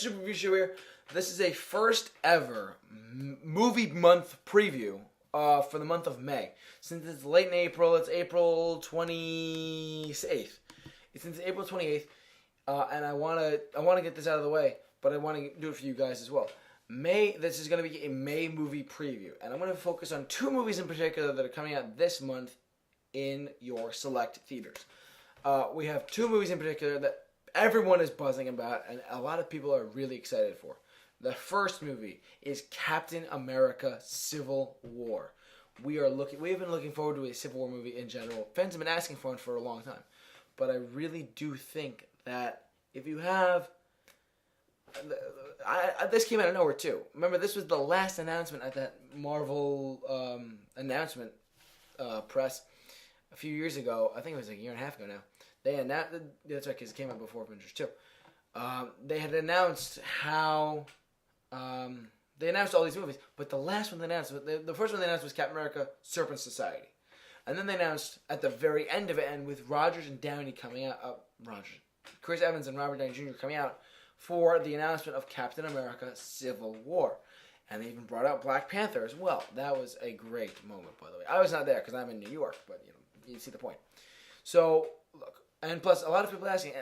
Super Review Show here. This is a first ever movie month preview for the month of May. Since it's late in April, it's April 28th. Since April 28th, and I wanna get this out of the way, but I want to do it for you guys as well. This is going to be a May movie preview, and I'm going to focus on two movies in particular that are coming out this month in your select theaters. We have two movies in particular that everyone is buzzing about, and a lot of people are really excited for. The first movie is Captain America: Civil War. We have been looking forward to a Civil War movie in general. Fans have been asking for one for a long time, but I really do think that if you have this came out of nowhere too. Remember, this was the last announcement at that Marvel announcement press a few years ago. I think it was like a year and a half ago now. They announced, that's right, because it came out before Avengers 2. They had announced how they announced all these movies, but the last one they announced, the first one they announced was Captain America: Serpent Society, and then they announced at the very end of it, and with Rogers and Downey coming out, Chris Evans and Robert Downey Jr. coming out for the announcement of Captain America: Civil War. And they even brought out Black Panther as well. That was a great moment, by the way. I was not there because I'm in New York, but you see the point. So, look, and plus a lot of people asking,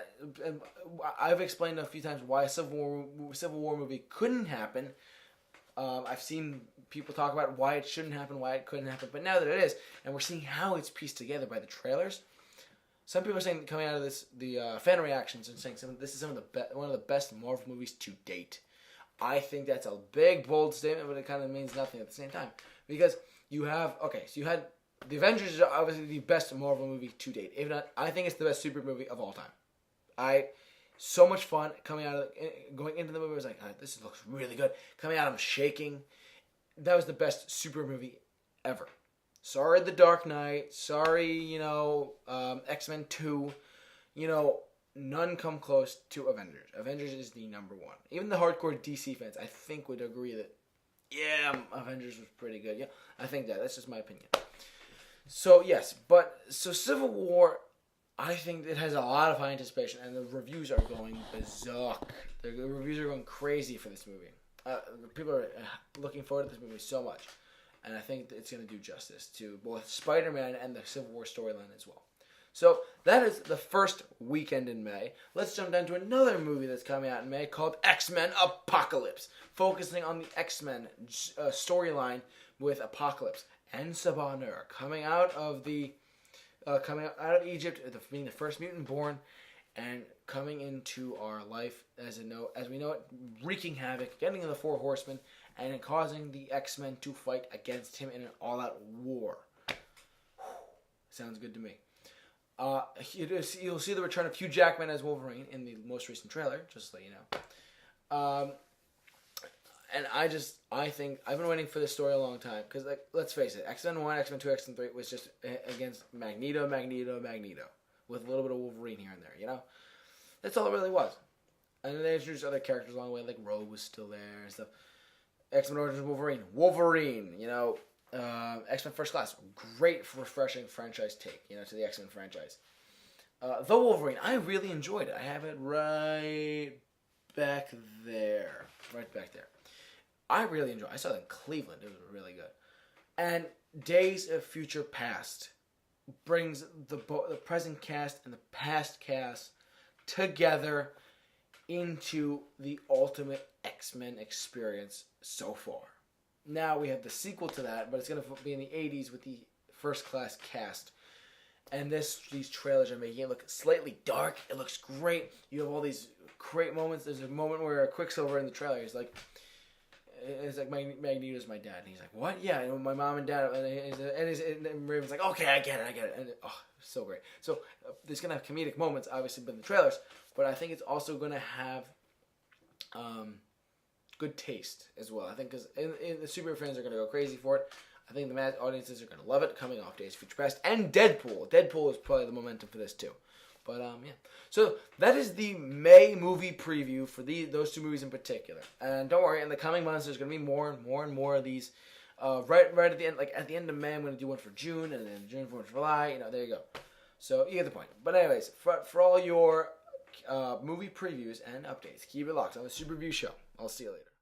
and I've explained a few times why a Civil War movie couldn't happen. I've seen people talk about why it shouldn't happen, why it couldn't happen, but now that it is, and we're seeing how it's pieced together by the trailers. Some people are saying, coming out of this, the fan reactions, and saying this is one of the best Marvel movies to date. I think that's a big, bold statement, but it kind of means nothing at the same time. Because you had The Avengers is obviously the best Marvel movie to date. If not, I think it's the best super movie of all time. So much fun coming out of going into the movie. I was like, this looks really good. Coming out, I'm shaking. That was the best super movie ever. Sorry, The Dark Knight. Sorry, X-Men 2. None come close to Avengers. Avengers is the number one. Even the hardcore DC fans, I think, would agree that, Avengers was pretty good. Yeah, I think that's just my opinion. So, yes, so Civil War, I think it has a lot of high anticipation, and the reviews are going berserk. The reviews are going crazy for this movie. People are looking forward to this movie so much. And I think that it's going to do justice to both Spider-Man and the Civil War storyline as well. So that is the first weekend in May. Let's jump down to another movie that's coming out in May called X-Men Apocalypse, focusing on the X-Men storyline with Apocalypse and Sabanur coming out of Egypt, being the first mutant born, and coming into our life as we know it, wreaking havoc, getting in the Four Horsemen, and causing the X-Men to fight against him in an all-out war. Sounds good to me. You'll see the return of Hugh Jackman as Wolverine in the most recent trailer, just to let you know. And I think I've been waiting for this story a long time, because let's face it, X-Men 1, X-Men 2, X-Men 3 was just against Magneto, with a little bit of Wolverine here and there, That's all it really was. And then they introduced other characters along the way, like Rogue was still there and stuff. X-Men Origins Wolverine, X-Men First Class, great refreshing franchise take, to the X-Men franchise. The Wolverine, I really enjoyed it. I have it right back there. I really enjoyed it. I saw it in Cleveland. It was really good. And Days of Future Past brings the present cast and the past cast together into the ultimate X-Men experience so far. Now we have the sequel to that, but it's going to be in the 80s with the First Class cast. And these trailers are making it look slightly dark. It looks great. You have all these great moments. There's a moment where Quicksilver in the trailer is like, Magneto's my dad. And he's like, what? Yeah, my mom and dad. And Raven's like, okay, I get it. And so great. So there's going to have comedic moments, obviously, in the trailers. But I think it's also going to have good taste as well. I think because the superhero fans are going to go crazy for it. I think the mass audiences are going to love it, coming off Days of Future Past. And Deadpool. Deadpool is probably the momentum for this too. But, yeah. So, that is the May movie preview for those two movies in particular. And don't worry, in the coming months, there's going to be more and more of these. Right at the end, like at the end of May, I'm going to do one for June, and then June for July. There you go. So, you get the point. But anyways, for all your movie previews and updates. Keep it locked on the Super Review Show. I'll see you later.